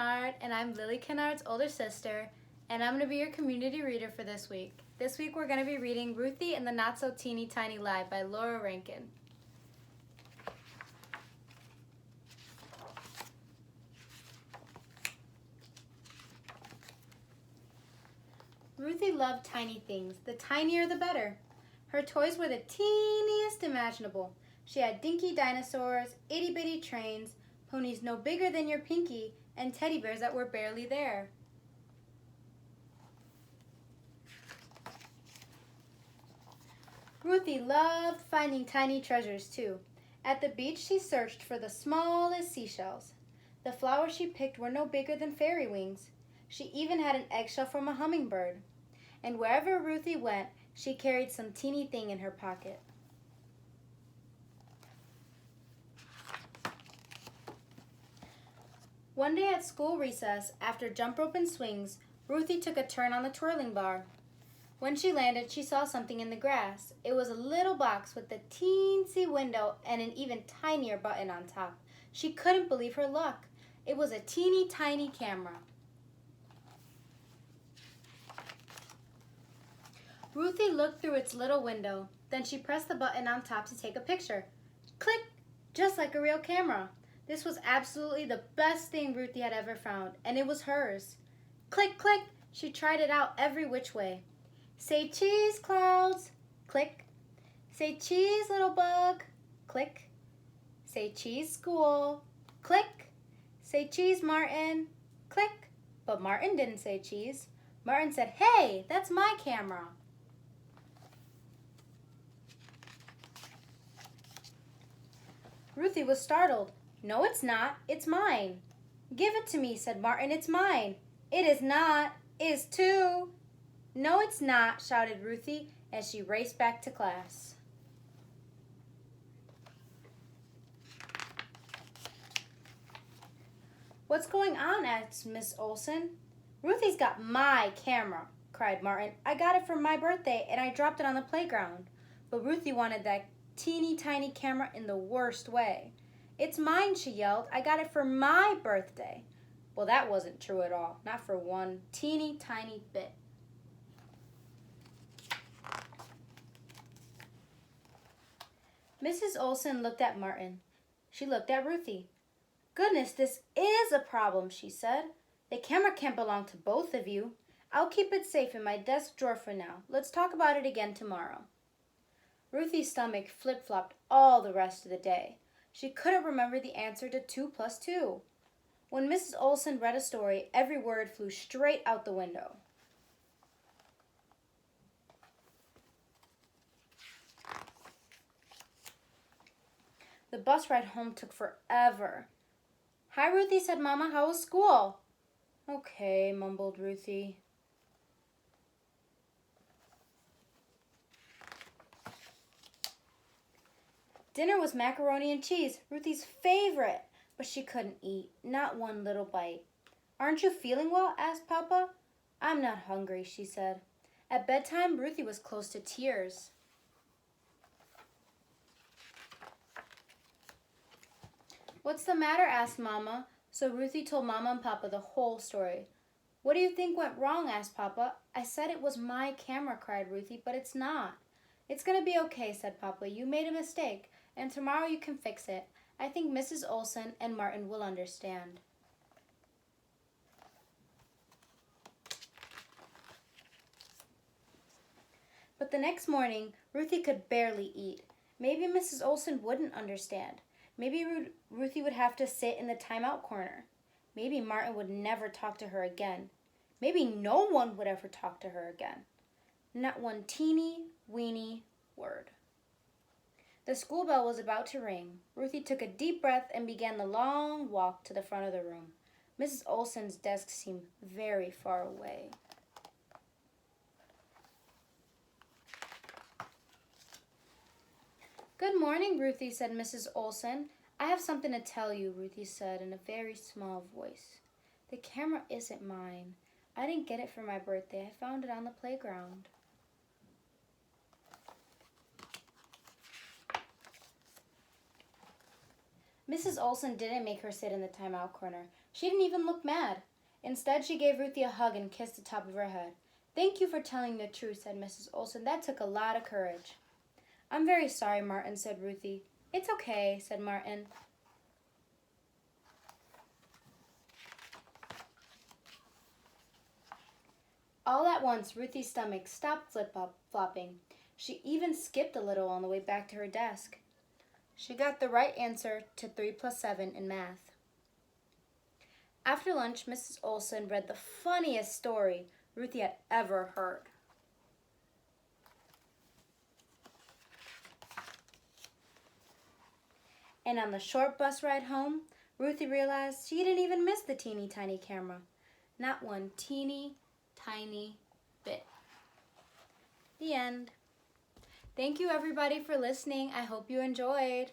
Kennard, and I'm Lily Kennard's older sister, and I'm going to be your community reader for this week. This week we're going to be reading Ruthie and the Not So Teeny Tiny Lie by Laura Rankin. Ruthie loved tiny things. The tinier the better. Her toys were the teeniest imaginable. She had dinky dinosaurs, itty-bitty trains, ponies no bigger than your pinky, and teddy bears that were barely there. Ruthie loved finding tiny treasures too. At the beach she searched for the smallest seashells. The flowers she picked were no bigger than fairy wings. She even had an eggshell from a hummingbird. And wherever Ruthie went, she carried some teeny thing in her pocket. One day at school recess, after jump rope and swings, Ruthie took a turn on the twirling bar. When she landed, she saw something in the grass. It was a little box with a teensy window and an even tinier button on top. She couldn't believe her luck. It was a teeny tiny camera. Ruthie looked through its little window. Then she pressed the button on top to take a picture. Click! Just like a real camera. This was absolutely the best thing Ruthie had ever found, and it was hers. Click, click! She tried it out every which way. Say cheese, clouds! Click. Say cheese, little bug! Click. Say cheese, school! Click. Say cheese, Martin! Click. But Martin didn't say cheese. Martin said, "Hey, that's my camera." Ruthie was startled. "No, it's not. It's mine." "Give it to me," said Martin. "It's mine." "It is not. It is too." "No, it's not," shouted Ruthie as she raced back to class. "What's going on?" asked Miss Olson. "Ruthie's got my camera," cried Martin. "I got it for my birthday and I dropped it on the playground." But Ruthie wanted that teeny tiny camera in the worst way. "It's mine," she yelled. "I got it for my birthday." Well, that wasn't true at all, not for one teeny tiny bit. Mrs. Olson looked at Martin. She looked at Ruthie. "Goodness, this is a problem," she said. "The camera can't belong to both of you. I'll keep it safe in my desk drawer for now. Let's talk about it again tomorrow." Ruthie's stomach flip-flopped all the rest of the day. She couldn't remember the answer to 2 plus 2. When Mrs. Olson read a story, every word flew straight out the window. The bus ride home took forever. "Hi, Ruthie," said Mama. "How was school?" "Okay," mumbled Ruthie. Dinner was macaroni and cheese, Ruthie's favorite, but she couldn't eat, not one little bite. "Aren't you feeling well?" asked Papa. "I'm not hungry," she said. At bedtime, Ruthie was close to tears. "What's the matter?" asked Mama. So Ruthie told Mama and Papa the whole story. "What do you think went wrong?" asked Papa. "I said it was my camera," cried Ruthie, "but it's not." "It's going to be okay," said Papa. "You made a mistake, and tomorrow you can fix it. I think Mrs. Olson and Martin will understand." But the next morning, Ruthie could barely eat. Maybe Mrs. Olson wouldn't understand. Maybe Ruthie would have to sit in the timeout corner. Maybe Martin would never talk to her again. Maybe no one would ever talk to her again. Not one teeny, weeny word. The school bell was about to ring. Ruthie took a deep breath and began the long walk to the front of the room. Mrs. Olson's desk seemed very far away. "Good morning, Ruthie," said Mrs. Olson. "I have something to tell you," Ruthie said in a very small voice. "The camera isn't mine. I didn't get it for my birthday. I found it on the playground." Mrs. Olson didn't make her sit in the timeout corner. She didn't even look mad. Instead, she gave Ruthie a hug and kissed the top of her head. "Thank you for telling the truth," said Mrs. Olson. "That took a lot of courage." "I'm very sorry, Martin," said Ruthie. "It's okay," said Martin. All at once, Ruthie's stomach stopped flip-flopping. She even skipped a little on the way back to her desk. She got the right answer to 3 plus 7 in math. After lunch, Mrs. Olson read the funniest story Ruthie had ever heard. And on the short bus ride home, Ruthie realized she didn't even miss the teeny tiny camera. Not one teeny tiny bit. The end. Thank you everybody for listening. I hope you enjoyed.